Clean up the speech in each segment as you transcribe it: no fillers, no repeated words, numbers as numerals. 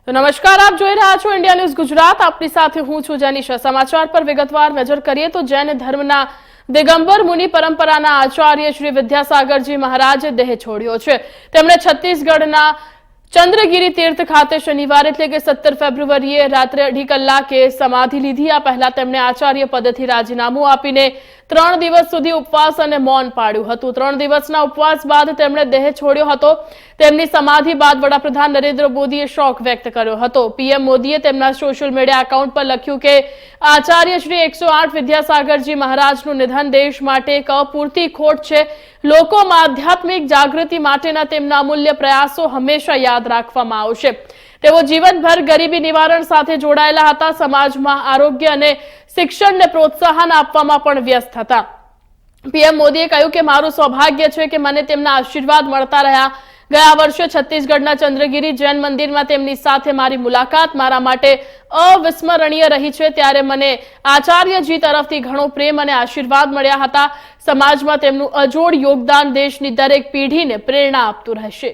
તો નમસ્કાર, આપ જોઈ રહ્યા છો ઇન્ડિયા ન્યૂઝ ગુજરાત। આપની સાથે હું છું જેનિશા। સમાચાર પર વિગતવાર નજર કરીએ તો જૈન ધર્મના દિગંબર મુનિ પરંપરાના આચાર્ય શ્રી વિદ્યાસાગરજી મહારાજે દેહ છોડ્યો છે। તેમણે છત્તીસગઢના ચંદ્રગીરી तीर्थ खाते शनिवार એટલે કે 17 ફેબ્રુઆરીએ રાત્રે 2:30 કલાકે સમાધિ લીધી। આ પહેલા તેમણે આચાર્ય પદથી રાજીનામું આપીને 3 દિવસ સુધી ઉપવાસ અને મૌન પાળ્યું હતું। 3 દિવસના ઉપવાસ બાદ તેમણે દેહ છોડ્યો હતો। તેમની સમાધિ બાદ વડાપ્રધાન નરેન્દ્ર મોદીએ શોક વ્યક્ત કર્યો હતો। પીએમ મોદીએ તેમના સોશિયલ મીડિયા એકાઉન્ટ પર લખ્યું કે આચાર્ય શ્રી 108 વિદ્યાસાગરજી મહારાજનું નિધન દેશ માટે એક અપૂરતી ખોટ છે। લોકોમાં આધ્યાત્મિક જાગૃતિ માટેના તેમના અમૂલ્ય પ્રયાસો હંમેશા યાદ રાખવામાં આવશે। તેઓ જીવનભર ગરીબી નિવારણ સાથે જોડાયેલા હતા। સમાજમાં આરોગ્ય અને શિક્ષણને પ્રોત્સાહન આપવામાં પણ વ્યસ્ત હતા। પીએમ મોદીએ કહ્યું કે મારું સૌભાગ્ય છે કે મને તેમના આશીર્વાદ મળતા રહ્યા। ગયા વર્ષે છત્તીસગઢના ચંદ્રગીરી જૈન મંદિરમાં તેમની સાથે મારી મુલાકાત મારા માટે અવિસ્મરણીય રહી છે। ત્યારે મને આચાર્યજી તરફથી ઘણો પ્રેમ અને આશીર્વાદ મળ્યા હતા। સમાજમાં તેમનું અજોડ યોગદાન દેશની દરેક પેઢીને પ્રેરણા આપતું રહેશે।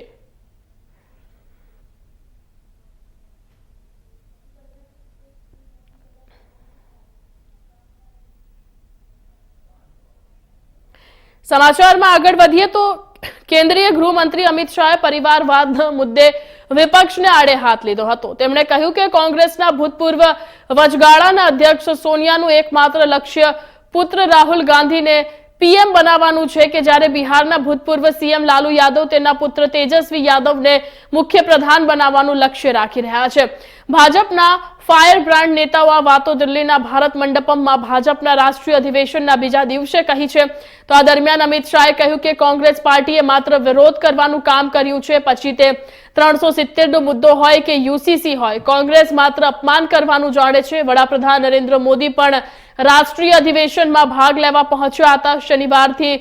समाचार में आगे बढ़िए तो केंद्रीय गृह मंत्री अमित शाहे परिवारवाद मुद्दे विपक्ष ने आड़े हाथ लीधो हतो। તેમણે કહ્યું કે કોંગ્રેસના ભૂતપૂર્વ વચગાળાના અધ્યક્ષ સોનિયાનું એકમાત્ર લક્ષ્ય પુત્ર રાહુલ ગાંધીને પીએમ બનાવવાનું છે કે જ્યારે બિહારના ભૂતપૂર્વ સીએમ લાલુ યાદવ તેના પુત્ર તેજસ્વી યાદવને મુખ્ય પ્રધાન બનાવવાનું લક્ષ્ય રાખી રહ્યા છે। ભાજપના ફાયર બ્રાન્ડ નેતાઓ આ વાતો દિલ્હીના ભારત મંડપમમાં ભાજપના રાષ્ટ્રીય અધિવેશનના બીજા દિવસે કહી છે। તો આ દરમિયાન અમિત શાહે કહ્યું કે કોંગ્રેસ પાર્ટીએ માત્ર વિરોધ કરવાનું કામ કર્યું છે, પછી તે 370 નો મુદ્દો હોય કે યુસીસી હોય, કોંગ્રેસ માત્ર અપમાન કરવાનું જાણે છે। વડાપ્રધાન નરેન્દ્ર મોદી પણ રાષ્ટ્રીય અધિવેશનમાં ભાગ લેવા પહોંચ્યા હતા। શનિવારથી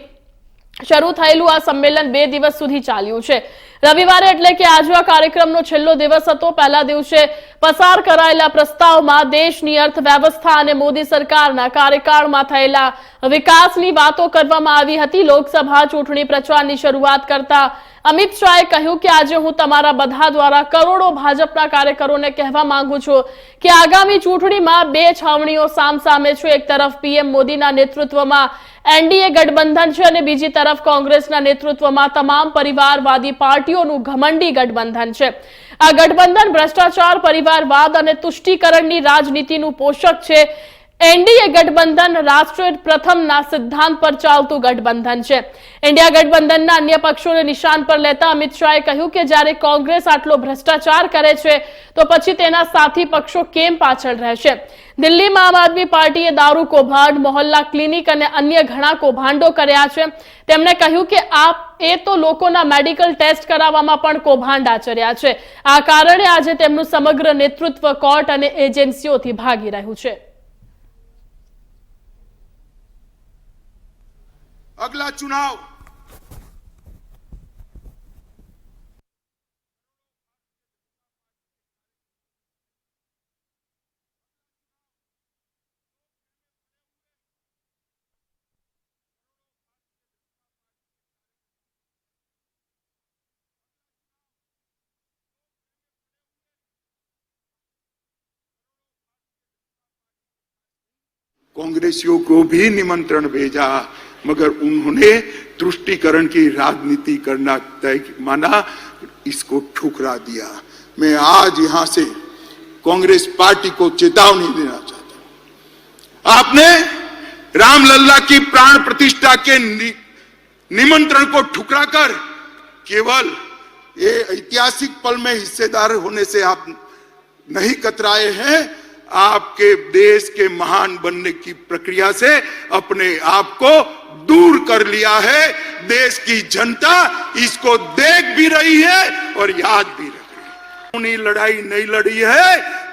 શરૂ થયેલું આ સંમેલન 2 દિવસ સુધી ચાલ્યું છે। રવિવારે એટલે કે આજે આ કાર્યક્રમનો છેલ્લો દિવસ હતો। પહેલા દિવસે પસાર કરાયેલા પ્રસ્તાવમાં દેશની અર્થવ્યવસ્થા અને મોદી સરકારના કાર્યકાળમાં થયેલા વિકાસની વાતો કરવામાં આવી હતી। લોકસભા ચૂંટણી પ્રચારની શરૂઆત કરતા અમિત શાહે કહ્યું કે આજે હું તમારા બધા દ્વારા કરોડો ભાજપના કાર્યકરોને કહેવા માંગુ છું કે આગામી ચૂંટણીમાં 2 છાવણીઓ સામસામે છે। એક તરફ પીએમ મોદીના નેતૃત્વમાં એનડીએ ગઠબંધન છે અને બીજી તરફ કોંગ્રેસના નેતૃત્વમાં તમામ પરિવારવાદી પાર્ટીઓનું ઘમંડી ગઠબંધન છે। આ ગઠબંધન ભ્રષ્ટાચાર, પરિવારવાદ અને તુષ્ટિકરણની રાજનીતિનું પોષક છે। એનડીએ ગઠબંધન રાષ્ટ્ર પ્રથમના સિદ્ધાંત પર ચાલતું ગઠબંધન છે। ઇન્ડિયા ગઠબંધનના અન્ય પક્ષોને નિશાન પર લેતા અમિત શાહે કહ્યું કે જ્યારે કોંગ્રેસ આટલો ભ્રષ્ટાચાર કરે છે તો પછી તેના સાથી પક્ષો કેમ પાછળ રહેશે। દિલ્હીમાં આમ આદમી પાર્ટીએ દારૂ કૌભાંડ, મોહલ્લા ક્લિનિક અને અન્ય ઘણા કૌભાંડો કર્યા છે। તેમણે કહ્યું કે એ તો લોકોના મેડિકલ ટેસ્ટ કરાવવામાં પણ કૌભાંડ આચર્યા છે। આ કારણે આજે તેમનું સમગ્ર નેતૃત્વ કોર્ટ અને એજન્સીઓથી ભાગી રહ્યું છે। अगला चुनाव कांग्रेसियों को भी निमंत्रण भेजा, मगर उन्होंने तुष्टीकरण की राजनीति करना तय माना, इसको ठुकरा दिया। मैं आज यहां से कांग्रेस पार्टी को चेतावनी देना चाहता हूं। आपने रामलल्ला की प्राण प्रतिष्ठा के निमंत्रण को ठुकराकर केवल ये ऐतिहासिक पल में हिस्सेदार होने से आप नहीं कतराए हैं, आपके देश के महान बनने की प्रक्रिया से अपने आप को दूर कर लिया है। देश की जनता इसको देख भी रही है और याद भी रख रही है। कानूनी लड़ाई नहीं लड़ी है।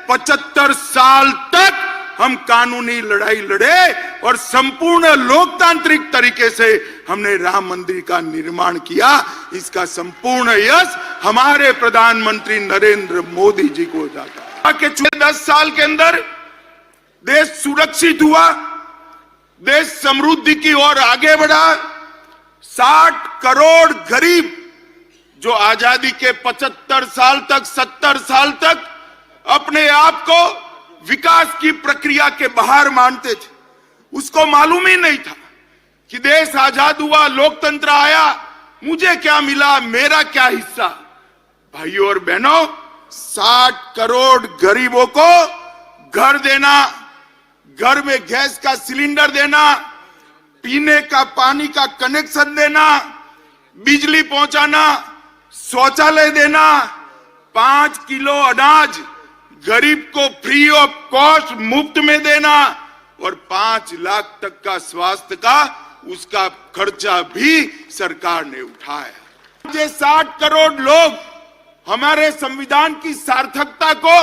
75 साल तक हम कानूनी लड़ाई लड़े और संपूर्ण लोकतांत्रिक तरीके से हमने राम मंदिर का निर्माण किया। इसका संपूर्ण यश हमारे प्रधानमंत्री नरेंद्र मोदी जी को जाता है। के 10 साल के अंदर देश सुरक्षित हुआ, देश समृद्धि की ओर आगे बढ़ा। 60 करोड़ गरीब जो आजादी के 75 साल तक 70 साल तक आप को विकास की प्रक्रिया के बाहर मानते थे, उसको मालूम ही नहीं था कि देश आजाद हुआ, लोकतंत्र आया, मुझे क्या मिला, मेरा क्या हिस्सा। भाइयों और बहनों, 60 करोड़ गरीबों को घर देना, घर में गैस का सिलेंडर देना, पीने का पानी का कनेक्शन देना, बिजली पहुंचाना, शौचालय देना, 5 किलो अनाज गरीब को फ्री ऑफ कॉस्ट मुफ्त में देना और 5 लाख तक का स्वास्थ्य का उसका खर्चा भी सरकार ने उठाया। ये 60 करोड़ लोग हमारे संविधान की सार्थकता को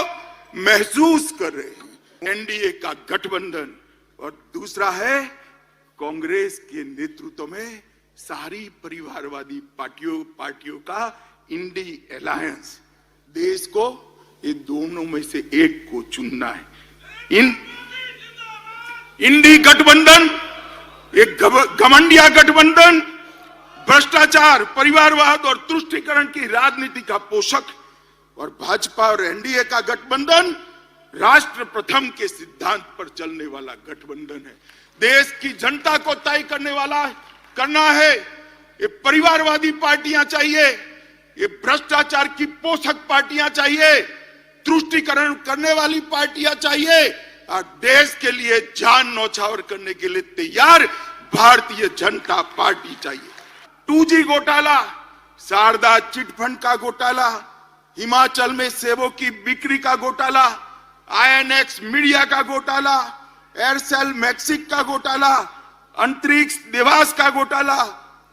महसूस कर रहे हैं। एनडीए का गठबंधन और दूसरा है कांग्रेस के नेतृत्व में सारी परिवारवादी पार्टियों का इंडी अलायंस। देश को ये दोनों में से एक को चुनना है। इंडी गठबंधन एक घमंडिया गठबंधन, भ्रष्टाचार, परिवारवाद और तुष्टीकरण की राजनीति का पोषक, और भाजपा और एनडीए का गठबंधन राष्ट्र प्रथम के सिद्धांत पर चलने वाला गठबंधन है। देश की जनता को तय करना है। ये परिवारवादी पार्टियां चाहिए, ये भ्रष्टाचार की पोषक पार्टियां चाहिए, तुष्टीकरण करने वाली पार्टियां चाहिए, और देश के लिए जान न्यौछावर करने के लिए तैयार भारतीय जनता पार्टी चाहिए। 2G घोटाला, शारदा चिटफंड का घोटाला, हिमाचल में सेबों की बिक्री का घोटाला, INX मीडिया का घोटाला, एयरसेल मैक्सिस का घोटाला, अंतरिक्ष देवास का घोटाला,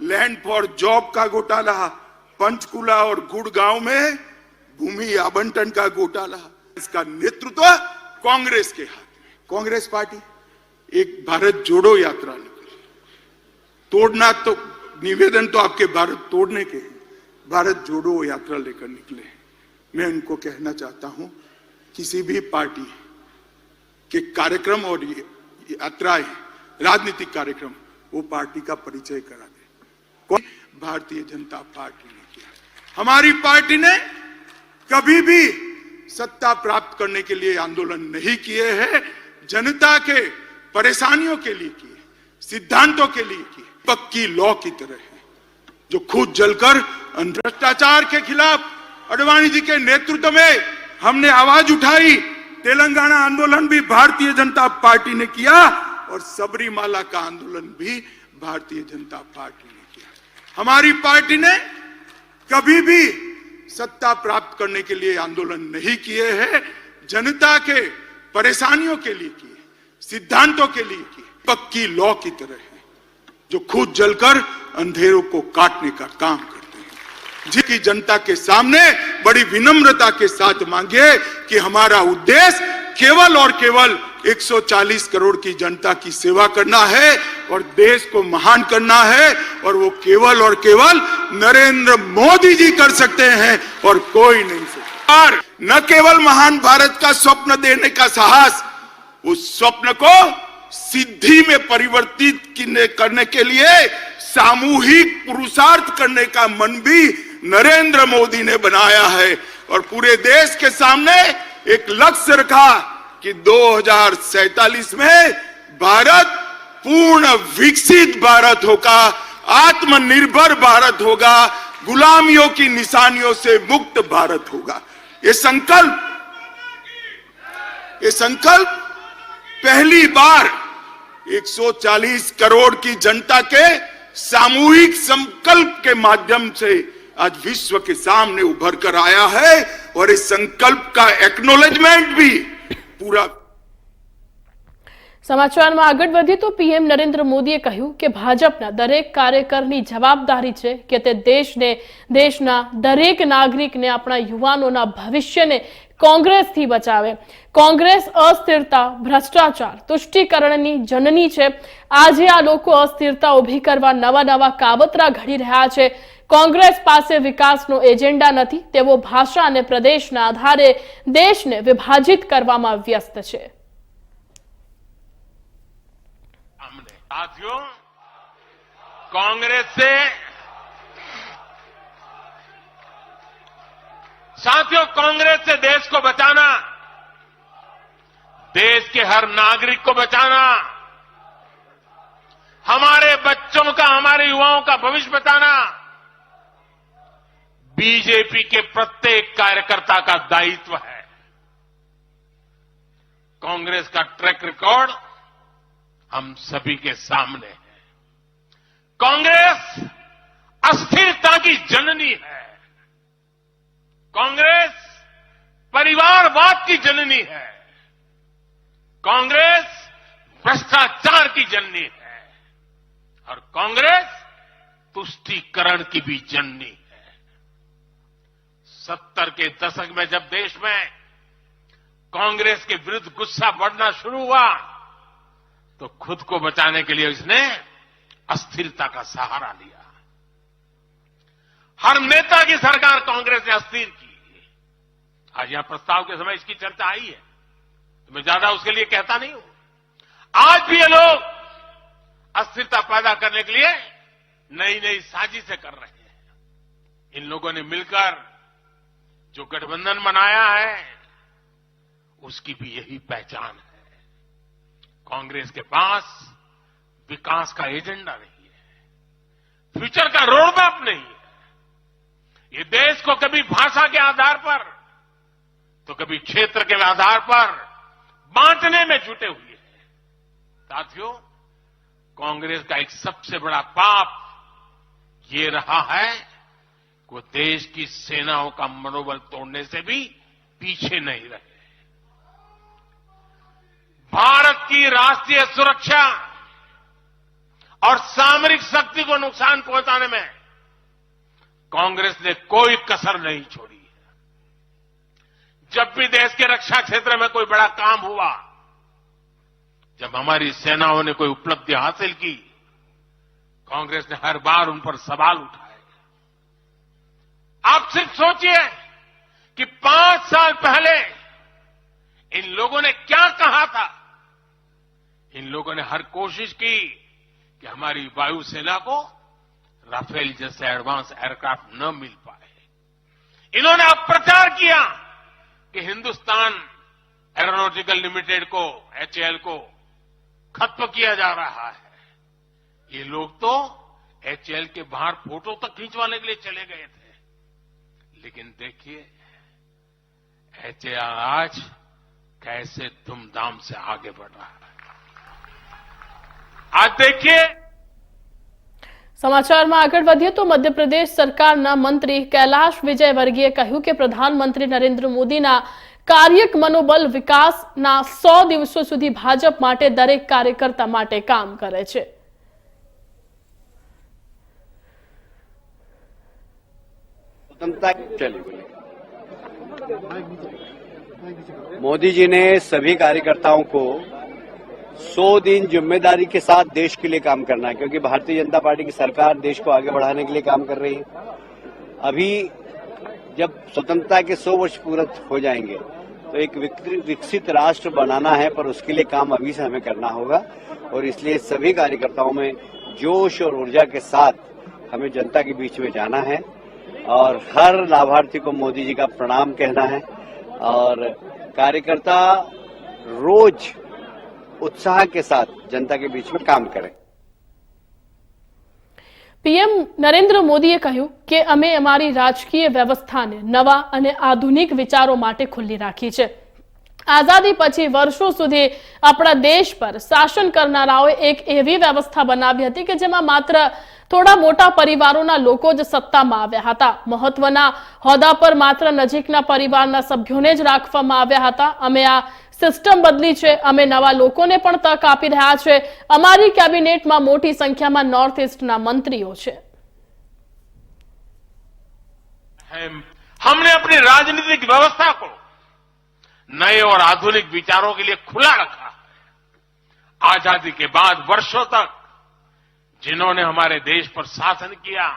लैंड फॉर जॉब का घोटाला, पंचकुला और गुड़गांव में भूमि आवंटन का घोटाला। इसका नेतृत्व कांग्रेस के हाथ में। कांग्रेस पार्टी एक भारत जोड़ो यात्रा निकली। तोड़ना तो निवेदन तो आपके भारत तोड़ने के, भारत जोड़ो यात्रा लेकर निकले। मैं इनको कहना चाहता हूं, किसी भी पार्टी के कार्यक्रम और यात्राएं, राजनीतिक कार्यक्रम, वो पार्टी का परिचय करा दे। भारतीय जनता पार्टी ने किया। हमारी पार्टी ने कभी भी सत्ता प्राप्त करने के लिए आंदोलन नहीं किए हैं, जनता के परेशानियों के लिए किए, सिद्धांतों के लिए किए। पक्की लॉ की तरह है, जो खुद जलकर भ्रष्टाचार के खिलाफ अडवाणी जी के नेतृत्व में हमने आवाज उठाई। तेलंगाना आंदोलन भी भारतीय जनता पार्टी ने किया और सबरीमाला का आंदोलन भी भारतीय जनता पार्टी ने किया। हमारी पार्टी ने कभी भी सत्ता प्राप्त करने के लिए आंदोलन नहीं किए हैं, जनता के परेशानियों के लिए किए, सिद्धांतों के लिए किए। पक्की लॉ की तरह है, जो खुद जलकर अंधेरों को काटने का काम करते हैं। जिसकी जनता के सामने बड़ी विनम्रता के साथ मांगे कि हमारा उद्देश्य केवल और केवल 140 करोड़ की जनता की सेवा करना है और देश को महान करना है, और वो केवल और केवल नरेंद्र मोदी जी कर सकते हैं और कोई नहीं सकता। और न केवल महान भारत का स्वप्न देने का साहस, उस स्वप्न को सिद्धि में परिवर्तित करने के लिए सामूहिक पुरुषार्थ करने का मन भी नरेंद्र मोदी ने बनाया है। और पूरे देश के सामने एक लक्ष्य रखा कि 2047 में भारत पूर्ण विकसित भारत होगा, आत्मनिर्भर भारत होगा, गुलामियों की निशानियों से मुक्त भारत होगा। ये संकल्प पहली बार 140 करोड़ की जनता के सामूहिक संकल्प के माध्यम से आज विश्व के सामने उभर कर आया है, और इस संकल्प का एक्नोलेजमेंट भी पूरा। સમાચારમાં આગળ વધીએ તો પીએમ નરેન્દ્ર મોદીએ કહ્યું કે ભાજપના દરેક કાર્યકરની જવાબદારી છે કે તે દેશના દરેક નાગરિકને, આપણા યુવાનોના ભવિષ્યને કોંગ્રેસથી બચાવે। કોંગ્રેસ અસ્થિરતા, ભ્રષ્ટાચાર, તુષ્ટીકરણની જનની છે। આજે આ લોકો અસ્થિરતા ઊભી કરવા નવા કાવતરા ઘડી રહ્યા છે। કોંગ્રેસ પાસે વિકાસનો એજન્ડા નથી, તેઓ ભાષા અને પ્રદેશના આધારે દેશને વિભાજિત કરવામાં વ્યસ્ત છે। साथियों, कांग्रेस से देश को बचाना देश के हर नागरिक को बचाना, हमारे बच्चों का, हमारे युवाओं का भविष्य बचाना बीजेपी के प्रत्येक कार्यकर्ता का दायित्व है। कांग्रेस का ट्रैक रिकॉर्ड हम सभी के सामने है। कांग्रेस अस्थिरता की जननी है। कांग्रेस परिवारवाद की जननी है। कांग्रेस भ्रष्टाचार की जननी है और कांग्रेस तुष्टीकरण की भी जननी है। 70 के दशक में जब देश में कांग्रेस के विरुद्ध गुस्सा बढ़ना शुरू हुआ तो खुद को बचाने के लिए इसने अस्थिरता का सहारा लिया। हर नेता की सरकार कांग्रेस ने अस्थिर की। आज यहां प्रस्ताव के समय इसकी चर्चा आई है तो मैं ज्यादा उसके लिए कहता नहीं हूं। आज भी ये लोग अस्थिरता पैदा करने के लिए नई नई साजिशें कर रहे हैं। इन लोगों ने मिलकर जो गठबंधन बनाया है उसकी भी यही पहचान है। कांग्रेस के पास विकास का एजेंडा नहीं है, फ्यूचर का रोड मैप नहीं है। ये देश को कभी भाषा के आधार पर तो कभी क्षेत्र के आधार पर बांटने में जुटे हुए हैं। साथियों, कांग्रेस का एक सबसे बड़ा पाप ये रहा है कि वो देश की सेनाओं का मनोबल तोड़ने से भी पीछे नहीं रहे। भारत की राष्ट्रीय सुरक्षा और सामरिक शक्ति को नुकसान पहुंचाने में कांग्रेस ने कोई कसर नहीं छोड़ी है। जब भी देश के रक्षा क्षेत्र में कोई बड़ा काम हुआ, जब हमारी सेनाओं ने कोई उपलब्धि हासिल की, कांग्रेस ने हर बार उन पर सवाल उठाए। आप सिर्फ सोचिए कि 5 साल पहले इन लोगों ने क्या कहा था। इन लोगों ने हर कोशिश की कि हमारी वायुसेना को राफेल जैसे एडवांस एयरक्राफ्ट न मिल पाए। इन्होंने अब प्रचार किया कि हिंदुस्तान एरोनॉटिकल लिमिटेड को, HAL को खत्म किया जा रहा है। ये लोग तो HAL के बाहर फोटो तक खींचवाने के लिए चले गए थे। लेकिन देखिए HAL आज कैसे धूमधाम से आगे बढ़ रहा है। आज देखिए સમાચારમાં આગળ વધીએ તો મધ્યપ્રદેશ સરકારના મંત્રી કૈલાશ વિજયવર્ગીયે કહ્યું કે પ્રધાનમંત્રી નરેન્દ્ર મોદીના કાર્યક મનોબલ વિકાસના 100 દિવસો સુધી ભાજપ માટે દરેક કાર્યકર્તા માટે કામ કરે છે। मोदी जी ने सभी कार्यकर्ताओं को 100 दिन जिम्मेदारी के साथ देश के लिए काम करना है, क्योंकि भारतीय जनता पार्टी की सरकार देश को आगे बढ़ाने के लिए काम कर रही है। अभी जब स्वतंत्रता के 100 वर्ष पूरे हो जाएंगे तो एक विकसित राष्ट्र बनाना है, पर उसके लिए काम अभी से हमें करना होगा और इसलिए सभी कार्यकर्ताओं में जोश और ऊर्जा के साथ हमें जनता के बीच में जाना है और हर लाभार्थी को मोदी जी का प्रणाम कहना है और कार्यकर्ता रोज उत्साह के साथ जनता के बीच में काम करें। પીએમ નરેન્દ્ર મોદીએ કહ્યું કે અમે અમારી રાજકીય વ્યવસ્થાને નવા અને આધુનિક વિચારો માટે ખુલ્લી રાખી છે। આઝાદી પછી વર્ષો સુધી આપણા દેશ પર શાસન કરનારાઓએ એક એવી વ્યવસ્થા બનાવી હતી કે જેમાં માત્ર થોડા મોટા પરિવારોના લોકો જ સત્તામાં આવ્યા હતા। મહત્વના હોદ્દા પર માત્ર નજીકના પરિવારના સભ્યોને જ રાખવામાં આવ્યા હતા। અમે આ સિસ્ટમ બદલી છે। અમે નવા લોકોને પણ તક આપી રહ્યા છે। અમારી કેબિનેટમાં મોટી સંખ્યામાં નોર્થ ઈસ્ટના મંત્રીઓ છે। हमने अपनी राजनीतिक व्यवस्था को नए और आधुनिक विचारों के लिए खुला रखा है। आजादी के बाद वर्षों तक जिन्होंने हमारे देश पर शासन किया,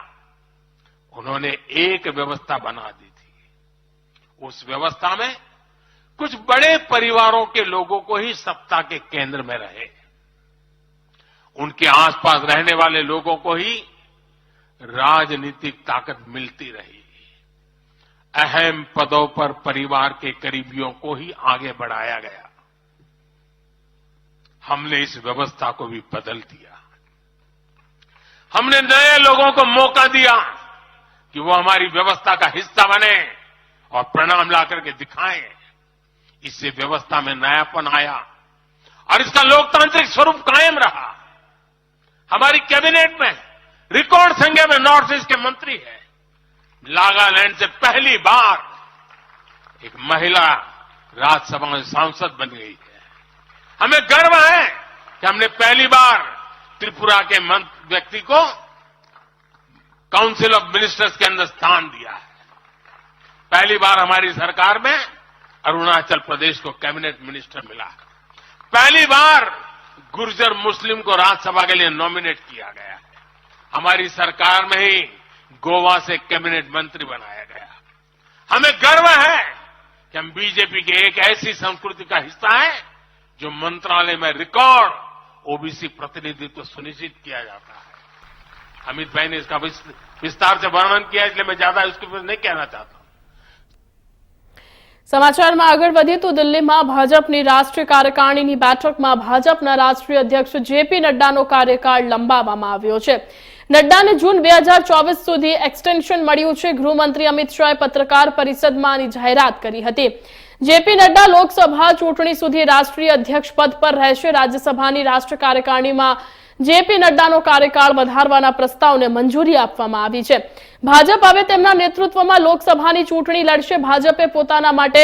उन्होंने एक व्यवस्था बना दी थी। उस व्यवस्था में कुछ बड़े परिवारों के लोगों को ही सत्ता के केंद्र में रहे, उनके आसपास रहने वाले लोगों को ही राजनीतिक ताकत मिलती रही। अहम पदों पर परिवार के करीबियों को ही आगे बढ़ाया गया। हमने इस व्यवस्था को भी बदल दिया। हमने नए लोगों को मौका दिया कि वो हमारी व्यवस्था का हिस्सा बने और परिणाम ला करके दिखाएं। इससे व्यवस्था में नयापन आया और इसका लोकतांत्रिक स्वरूप कायम रहा। हमारी कैबिनेट में रिकॉर्ड संख्या में नॉर्थ ईस्ट के मंत्री हैं। नागालैंड से पहली बार एक महिला राज्यसभा में सांसद बन गई है। हमें गर्व है कि हमने पहली बार त्रिपुरा के व्यक्ति को काउंसिल ऑफ मिनिस्टर्स के अंदर स्थान दिया है। पहली बार हमारी सरकार में अरुणाचल प्रदेश को कैबिनेट मिनिस्टर मिला है। पहली बार गुर्जर मुस्लिम को राज्यसभा के लिए नॉमिनेट किया गया है। हमारी सरकार में ही गोवा से कैबिनेट मंत्री बनाया गया। हमें गर्व है कि हम बीजेपी के एक ऐसी संस्कृति का हिस्सा है जो मंत्रालय में रिकॉर्ड ओबीसी प्रतिनिधित्व सुनिश्चित किया जाता है। अमित भाई ने इसका विस्तार से वर्णन किया, इसलिए मैं ज्यादा इसके ऊपर नहीं कहना चाहता। સમાચારમાં આગળ વધીએ તો દિલ્હીમાં ભાજપની રાષ્ટ્રીય કાર્યકારિણીની બેઠકમાં ભાજપના રાષ્ટ્રીય અધ્યક્ષ જેપી નડ્ડાનો કાર્યકાળ લંબાવવામાં આવ્યો છે। નડ્ડાને જૂન 2024 સુધી એક્સટેન્શન મળ્યું છે। ગૃહમંત્રી અમિત શાહે પત્રકાર પરિષદમાં આની જાહેરાત કરી હતી। જેપી નડ્ડા લોકસભા ચૂંટણી સુધી રાષ્ટ્રીય અધ્યક્ષ પદ પર રહેશે। રાજ્યસભાની રાષ્ટ્રીય કાર્યકારિણીમાં જેપી નડ્ડાનો કાર્યકાળ વધારવાના પ્રસ્તાવને મંજૂરી આપવામાં આવી છે। ભાજપ હવે તેમના નેતૃત્વમાં લોકસભાની ચૂંટણી લડશે। ભાજપે પોતાના માટે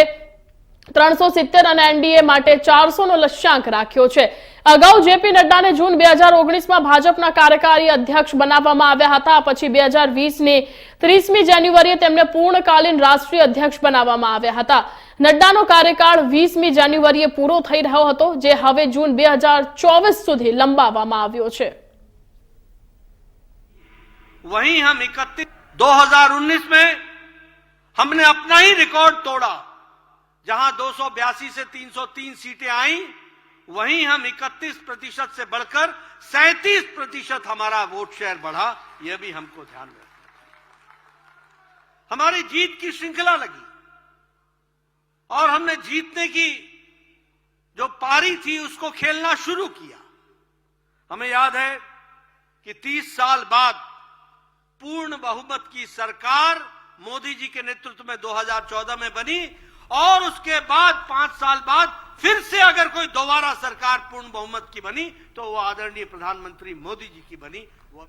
370 અને એનડીએ માટે 400 નો લક્ષ્યાંક રાખ્યો છે। અગાઉ જેપી નડ્ડાને જૂન 2019 માં ભાજપના કાર્યકારી અધ્યક્ષ બનાવવામાં આવ્યા હતા। પછી 2020 ની 30મી જાન્યુઆરીએ તેમને પૂર્ણકાલીન રાષ્ટ્રીય અધ્યક્ષ બનાવવામાં આવ્યા હતા। નડ્ડાનો કાર્યકાળ 20મી જાન્યુઆરીએ પૂરો થઈ રહ્યો હતો, જે હવે જૂન 2024 સુધી લંબાવવામાં આવ્યો છે। वहीं हम 2019 में हमने अपना ही रिकॉर्ड तोड़ा। जहां 282 से 303 सीटें आई, वहीं हम 31% से बढ़कर 37% हमारा वोट शेयर बढ़ा। यह भी हमको ध्यान में रखना। हमारी जीत की श्रृंखला लगी और हमने जीतने की जो पारी थी उसको खेलना शुरू किया। हमें याद है कि 30 साल बाद पूर्ण बहुमत की सरकार मोदी जी के नेतृत्व में 2014 में बनी और उसके बाद 5 साल बाद फिर से अगर कोई दोबारा सरकार पूर्ण बहुमत की बनी तो वो आदरणीय प्रधानमंत्री मोदी जी की बनी। वो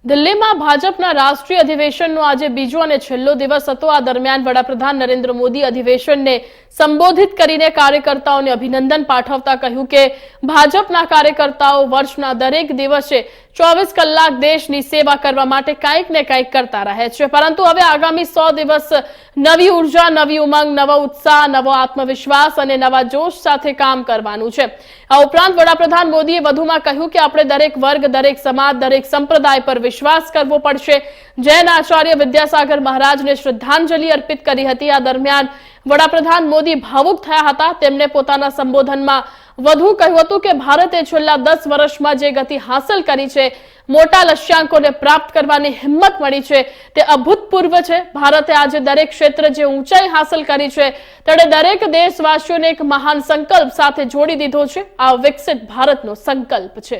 દિલ્હીમાં ભાજપના રાષ્ટ્રીય અધિવેશનનો આજે બીજો અને છેલ્લો દિવસ હતો। આ દરમિયાન વડાપ્રધાન નરેન્દ્ર મોદી અધિવેશનને સંબોધિત કરીને કાર્યકર્તાઓને અભિનંદન પાઠવતા કહ્યું કે ભાજપના કાર્યકર્તાઓ વર્ષના દરેક દિવસે 24 કલાક દેશની સેવા કરવા માટે કંઈક ને કંઈક કરતા રહે છે, પરંતુ હવે આગામી 100 દિવસ નવી ઉર્જા, નવી ઉમંગ, નવો ઉત્સાહ, નવો આત્મવિશ્વાસ અને નવા જોશ સાથે કામ કરવાનું છે। આ ઉપરાંત વડાપ્રધાન મોદીએ વધુમાં કહ્યું કે આપણે દરેક વર્ગ, દરેક સમાજ, દરેક સંપ્રદાય પર વિશ્વાસ કરવો પડશે। જૈન આચાર્ય વિદ્યાસાગર મહારાજને શ્રદ્ધાંજલિ અર્પિત કરી હતી। આ દરમિયાન વડાપ્રધાન મોદી ભાવુક થયા હતા। તેમણે પોતાના સંબોધનમાં વધુ કહ્યું હતું કે ભારતે છેલ્લા 10 વર્ષમાં જે ગતિ હાંસલ કરી છે, મોટા લક્ષ્યાંકોને પ્રાપ્ત કરવાની હિંમત મળી છે, તે અભૂતપૂર્વ છે। ભારતે આજે દરેક ક્ષેત્રે જે ઊંચાઈ હાંસલ કરી છે, તેણે દરેક દેશવાસીઓને એક મહાન સંકલ્પ સાથે જોડી દીધો છે। આ વિકસિત ભારતનો સંકલ્પ છે।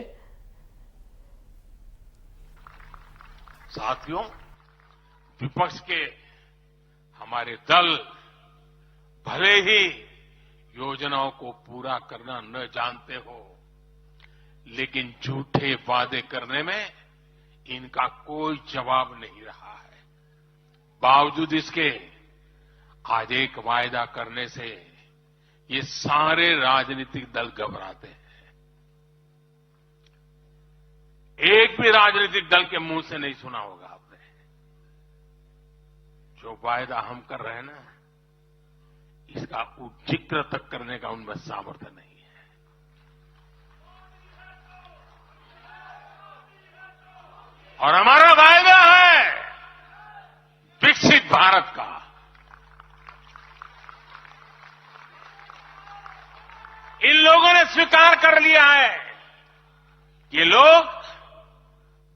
साथियों, विपक्ष के हमारे दल भले ही योजनाओं को पूरा करना न जानते हो, लेकिन झूठे वादे करने में इनका कोई जवाब नहीं रहा है। बावजूद इसके आज एक वायदा करने से ये सारे राजनीतिक दल घबराते हैं। एक भी राजनीतिक दल के मुंह से नहीं सुना होगा आपने। जो वायदा हम कर रहे हैं ना, इसका जिक्र तक करने का उनमें सामर्थ्य नहीं है। और हमारा वायदा है विकसित भारत का। इन लोगों ने स्वीकार कर लिया है कि ये लोग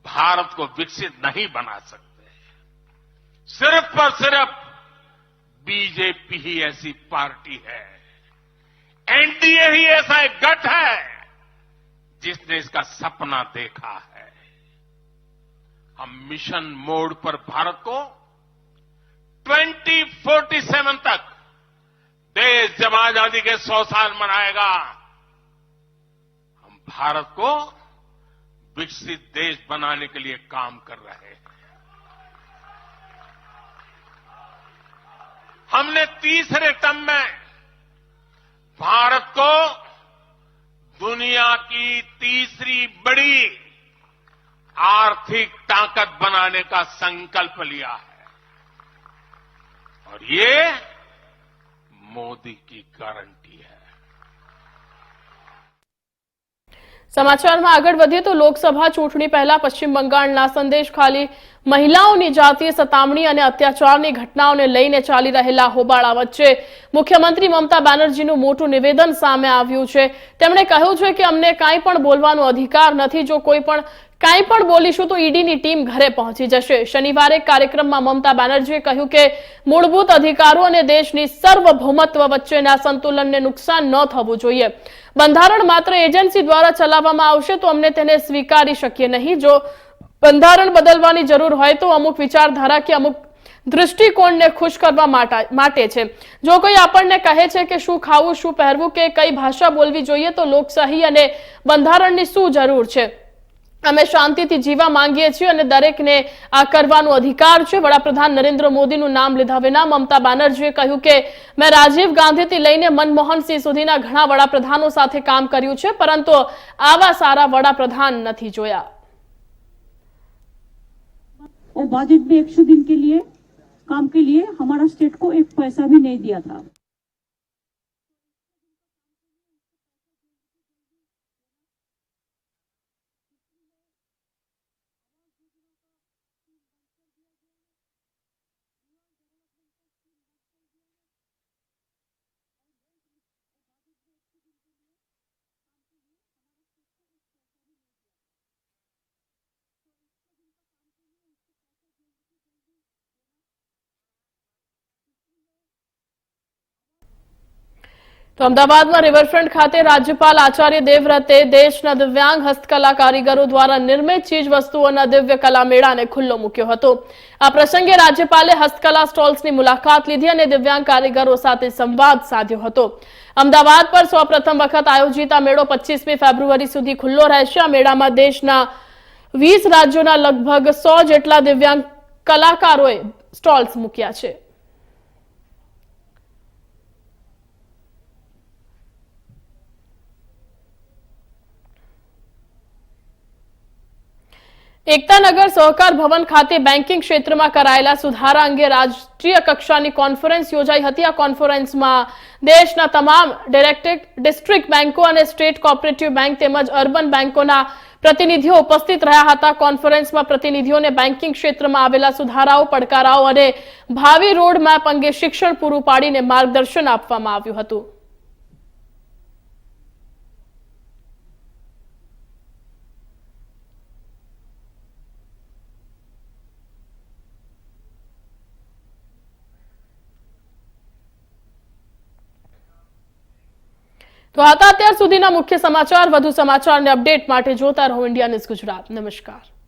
भारत को विकसित नहीं बना सकते। सिर्फ और सिर्फ बीजेपी ही ऐसी पार्टी है, एनडीए ही ऐसा एक गठ है जिसने इसका सपना देखा है। हम मिशन मोड पर भारत को 2047 तक देश जब आजादी के 100 साल मनाएगा, हम भारत को विकसित देश बनाने के लिए काम कर रहे हैं। हमने तीसरे टर्म में भारत को दुनिया की तीसरी बड़ी आर्थिक ताकत बनाने का संकल्प लिया है और ये मोदी की गारंटी है। સમાચારમાં આગળ વધીએ તો લોકસભા ચૂંટણી પહેલા પશ્ચિમ બંગાળના સંદેશ ખાલી મહિલાઓની જાતીય સતામણી અને અત્યાચારની ઘટનાઓને લઈને ચાલી રહેલા હોબાળા વચ્ચે મુખ્યમંત્રી મમતા બેનર્જીનું મોટું નિવેદન સામે આવ્યું છે। તેમણે કહ્યું છે કે અમને કાંઈ પણ બોલવાનો અધિકાર નથી, જો કોઈ પણ કાંઈ પણ બોલીશું તો ઈડીની ટીમ ઘરે પહોંચી જશે। શનિવારે કાર્યક્રમમાં મમતા બેનર્જીએ કહ્યું કે મૂળભૂત અધિકારો અને દેશની સાર્વભૌમત્વ વચ્ચેના સંતુલનને નુકસાન ન થવું જોઈએ। બંધારણ માત્ર એજન્સી દ્વારા ચલાવવામાં આવશે તો અમને તેને સ્વીકારી શકીએ નહીં। જો બંધારણ બદલવાની જરૂર હોય તો અમુક વિચારધારા કે અમુક દૃષ્ટિકોણને ખુશ કરવા માટે છે। જો કોઈ આપણને કહે છે કે શું ખાવું, શું પહેરવું કે કઈ ભાષા બોલવી જોઈએ તો લોકશાહી અને બંધારણની શું જરૂર છે? અમે શાંતિથી જીવા માંગીએ છીએ અને દરેકને આ કરવાનો અધિકાર છે। વડાપ્રધાન નરેન્દ્ર મોદીનું નામ લીધા વિના મમતા બેનર્જીએ કહ્યું કે મેં રાજીવ ગાંધીથી લઈને મનમોહન સિંહ સુધીના ઘણા વડાપ્રધાનો સાથે કામ કર્યું છે, પરંતુ આવા સારા વડાપ્રધાન નથી જોયા। और बजट में 100 दिन के लिए काम के लिए हमारा स्टेट को एक पैसा भी नहीं दिया था। તો અમદાવાદમાં રિવરફ્રન્ટ ખાતે રાજ્યપાલ આચાર્ય દેવવ્રતે દેશના દિવ્યાંગ હસ્તકલા કારીગરો દ્વારા નિર્મિત ચીજ વસ્તુઓના દિવ્ય કલા મેળાને ખુલ્લો મૂક્યો હતો। આ પ્રસંગે રાજ્યપાલે હસ્તકલા સ્ટોલ્સની મુલાકાત લીધી અને દિવ્યાંગ કારીગરો સાથે સંવાદ સાધ્યો હતો। અમદાવાદ પર સૌપ્રથમ વખત આયોજિત આ મેળો 25મી ફેબ્રુઆરી સુધી ખુલ્લો રહેશે। આ મેળામાં દેશના 20 રાજ્યોના લગભગ 100 જેટલા દિવ્યાંગ કલાકારોએ સ્ટોલ્સ મૂક્યા છે। એકતાનગર સહકાર ભવન ખાતે બેન્કિંગ ક્ષેત્રમાં કરાયેલા સુધારા અંગે રાષ્ટ્રીય કક્ષાની કોન્ફરન્સ યોજાઈ હતી। આ કોન્ફરન્સમાં દેશના તમામ ડિસ્ટ્રિક્ટ બેંકો અને સ્ટેટ કોઓપરેટિવ બેંક તેમજ અર્બન બેંકોના પ્રતિનિધિઓ ઉપસ્થિત રહ્યા હતા। કોન્ફરન્સમાં પ્રતિનિધિઓને બેન્કિંગ ક્ષેત્રમાં આવેલા સુધારાઓ, પડકારો અને ભાવિ રોડ મેપ અંગે શિક્ષણ પૂરું પાડીને માર્ગદર્શન આપવામાં આવ્યું હતું। તો હતા અત્યાર સુધીના મુખ્ય સમાચાર। વધુ સમાચાર અને અપડેટ માટે જોતા રહો ઇન્ડિયા ન્યૂઝ ગુજરાત। નમસ્કાર।